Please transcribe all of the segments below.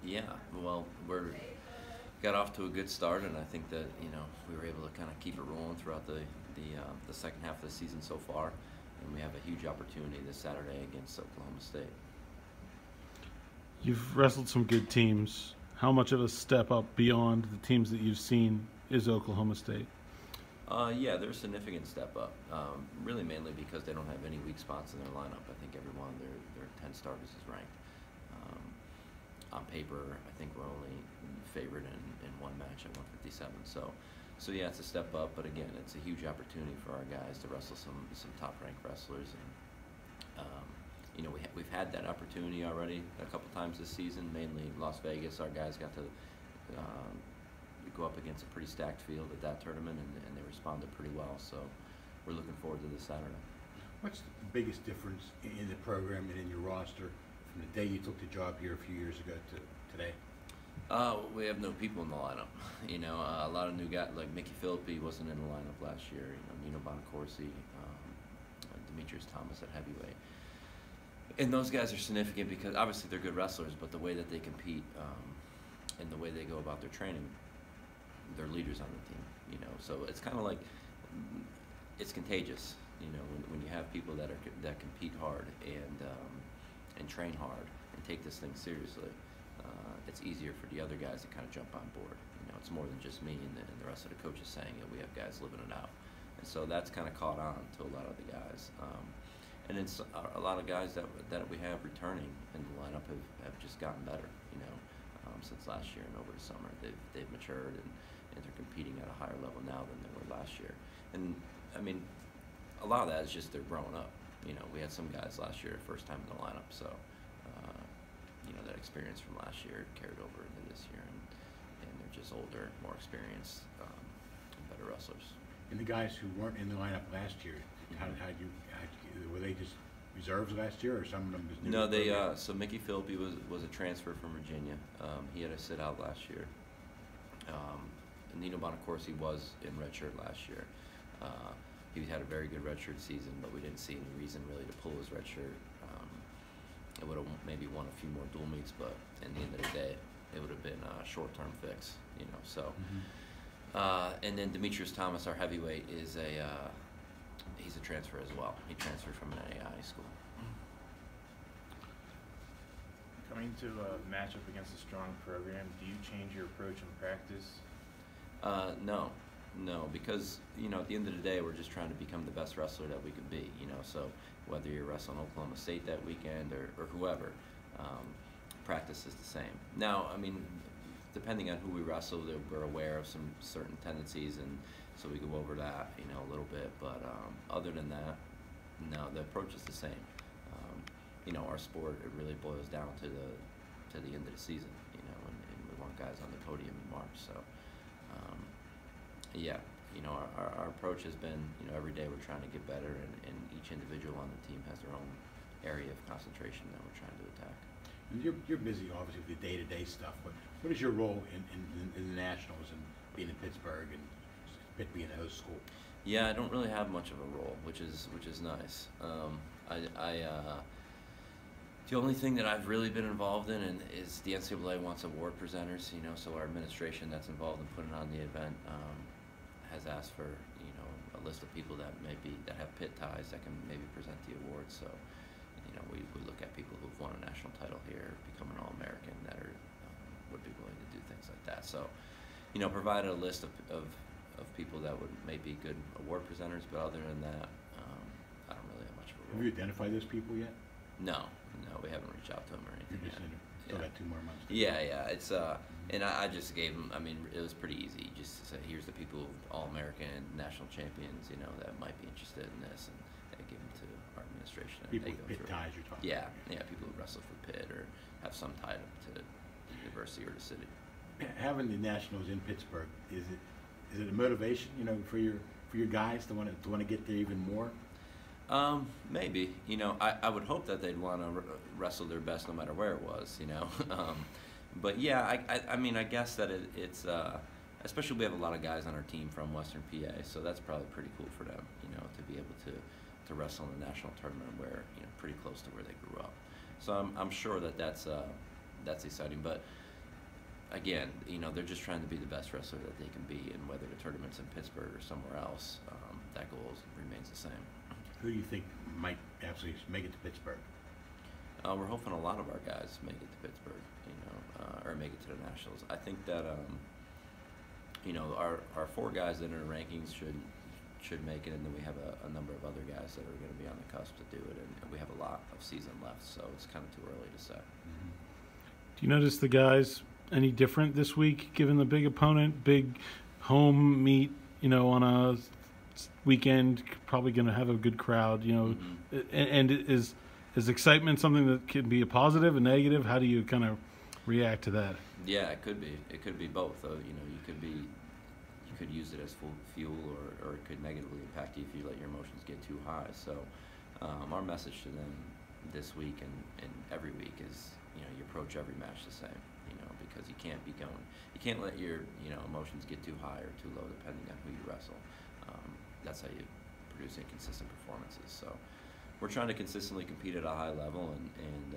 Yeah, well, we're got off to a good start, and I think that we were able to kind of keep it rolling throughout the second half of the season so far, and we have a huge opportunity this Saturday against Oklahoma State. You've wrestled some good teams. How much of a step up beyond the teams that you've seen is Oklahoma State? Yeah, they're a significant step up. Really, mainly because they don't have any weak spots in their lineup. I think every one of their 10 starters is ranked. On paper, I think we're only favored in one match at 157. So yeah, it's a step up. But again, it's a huge opportunity for our guys to wrestle some top-ranked wrestlers. And we've had that opportunity already a couple times this season. Mainly Las Vegas, our guys got to go up against a pretty stacked field at that tournament, and they responded pretty well. So we're looking forward to this Saturday. What's the biggest difference in the program and in your roster from the day you took the job here a few years ago to today? We have no people in the lineup. A lot of new guys, like Mickey Philippi wasn't in the lineup last year. Nino Bonacorsi, Demetrius Thomas at heavyweight. And those guys are significant because obviously they're good wrestlers, but the way that they compete and the way they go about their training, they're leaders on the team. So it's kind of like it's contagious. When you have people that compete hard and train hard and take this thing seriously, it's easier for the other guys to kind of jump on board. It's more than just me and the rest of the coaches saying it. We have guys living it out, and so that's kind of caught on to a lot of the guys. And it's a lot of guys that we have returning in the lineup have just gotten better. Since last year and over the summer, they've matured and they're competing at a higher level now than they were last year. And I mean, a lot of that is just they're growing up. We had some guys last year, first time in the lineup, so that experience from last year carried over into this year, and they're just older, more experienced, and better wrestlers. And the guys who weren't in the lineup last year, were they just reserves last year, or some of them just new? No, so Mickey Philippi was a transfer from Virginia. He had to sit out last year. Nino Bonacorsi was in redshirt last year. He had a very good redshirt season, but we didn't see any reason really to pull his redshirt. It would have maybe won a few more dual meets, but in the end of the day, it would have been a short-term fix. So. And then Demetrius Thomas, our heavyweight, he's a transfer as well. He transferred from an NAIA school. Coming to a matchup against a strong program, do you change your approach in practice? No, because at the end of the day, we're just trying to become the best wrestler that we can be. So whether you're wrestling Oklahoma State that weekend or whoever, practice is the same. Now, I mean, depending on who we wrestle, we're aware of some certain tendencies, and so we go over that a little bit. But other than that, no, the approach is the same. Our sport, it really boils down to the end of the season. And we want guys on the podium in March. So yeah, our approach has been every day we're trying to get better, and each individual on the team has their own area of concentration that we're trying to attack. And you're busy, obviously, with the day-to-day stuff, but what is your role in the Nationals and being in Pittsburgh and Pitt being a host school? Yeah, I don't really have much of a role, which is nice. The only thing that I've really been involved in is the NCAA wants award presenters. So our administration that's involved in putting on the event has asked for a list of people that have Pitt ties that can maybe present the awards. So. We look at people who've won a national title here, become an All-American, that would be willing to do things like that. So, provided a list of people that would maybe good award presenters, but other than that, I don't really have much of a role. Have you identified those people yet? No, we haven't reached out to them or anything. You're just still got 2 more months. Yeah, it's and I just gave them. I mean, it was pretty easy. Just to say, here's the people, All-American, national champions, that might be interested in this, and I give them to our administration. People with Pitt ties you're talking about. Yeah, people who wrestle for Pitt or have some tie to the university or the city. Having the Nationals in Pittsburgh, is it a motivation, for your guys to want to get there even more? Maybe. I would hope that they'd want to wrestle their best no matter where it was. But yeah, I mean, I guess that it's especially we have a lot of guys on our team from Western PA, so that's probably pretty cool for them, to be able to wrestle in the national tournament where pretty close to where they grew up. So I'm sure that's exciting. But again, you know, they're just trying to be the best wrestler that they can be, and whether the tournament's in Pittsburgh or somewhere else, that goal remains the same. Who do you think might absolutely make it to Pittsburgh? We're hoping a lot of our guys make it to Pittsburgh, you know, or make it to the Nationals. I think that, you know, our 4 guys that are in rankings should make it, and then we have a number of other guys that are going to be on the cusp to do it, and we have a lot of season left, so it's kind of too early to say. Mm-hmm. Do you notice the guys any different this week, given the big opponent, big home meet, you know, on a weekend, probably going to have a good crowd, you know, and is excitement something that can be a positive, a negative? How do you kind of react to that? Yeah, it could be. It could be both. You know, you could use it as fuel, or it could negatively impact you if you let your emotions get too high. So, our message to them this week and every week is, you know, you approach every match the same. You know, because you can't let your, you know, emotions get too high or too low depending on who you wrestle. That's how you produce inconsistent performances. So, we're trying to consistently compete at a high level, and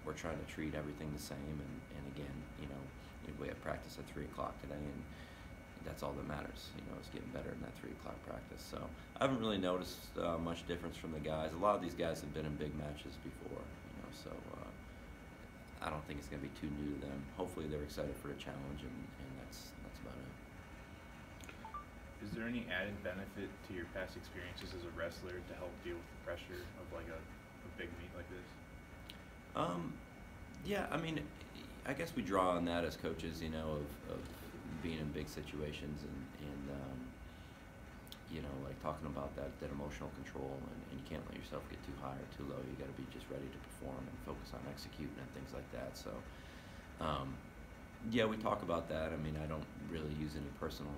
we're trying to treat everything the same. And again, you know, we have practice at 3 o'clock today, and that's all that matters. You know, it's getting better in that 3 o'clock practice. So I haven't really noticed much difference from the guys. A lot of these guys have been in big matches before, you know, so I don't think it's going to be too new to them. Hopefully they're excited for the challenge, and that's about it. Is there any added benefit to your past experiences as a wrestler to help deal with the pressure of like a big meet like this? Yeah, I mean, I guess we draw on that as coaches, you know, of being in big situations and you know, like talking about that emotional control, and you can't let yourself get too high or too low. You got to be just ready to perform and focus on executing and things like that. So, yeah, we talk about that. I mean, I don't really use any personal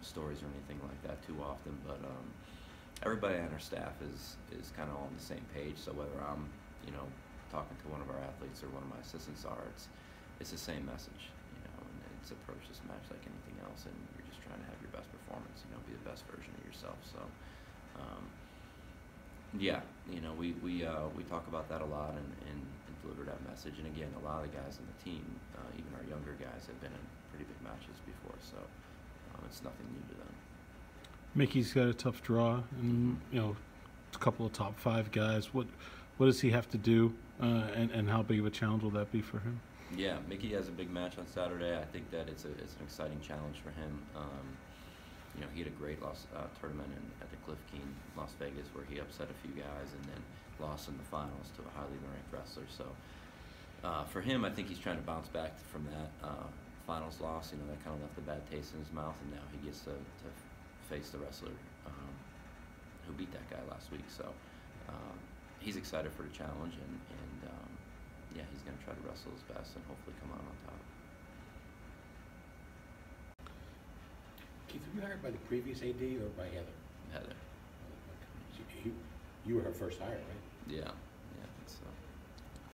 stories or anything like that too often, but everybody on our staff is kind of all on the same page. So whether I'm, you know, talking to one of our athletes or one of my assistants it's the same message, you know, and it's approach this match like anything else, and you're just trying to have your best performance, you know, be the best version of yourself. So, yeah, you know, we talk about that a lot and deliver that message. And again, a lot of the guys on the team, even our younger guys, have been in pretty big matches before, so it's nothing new to them. Mickey's got a tough draw, and you know, a couple of top 5 guys. What does he have to do, and how big of a challenge will that be for him? Yeah, Mickey has a big match on Saturday. I think that it's an exciting challenge for him. You know, he had a great tournament at the Cliff Keen, Las Vegas, where he upset a few guys and then lost in the finals to a highly ranked wrestler. So for him, I think he's trying to bounce back from that finals loss. You know, that kind of left a bad taste in his mouth, and now he gets to face the wrestler who beat that guy last week. So he's excited for the challenge, and yeah, he's going to try to wrestle his best and hopefully come out on top. Keith, were you hired by the previous AD or by Heather? Heather. You were her first hire, right? Yeah.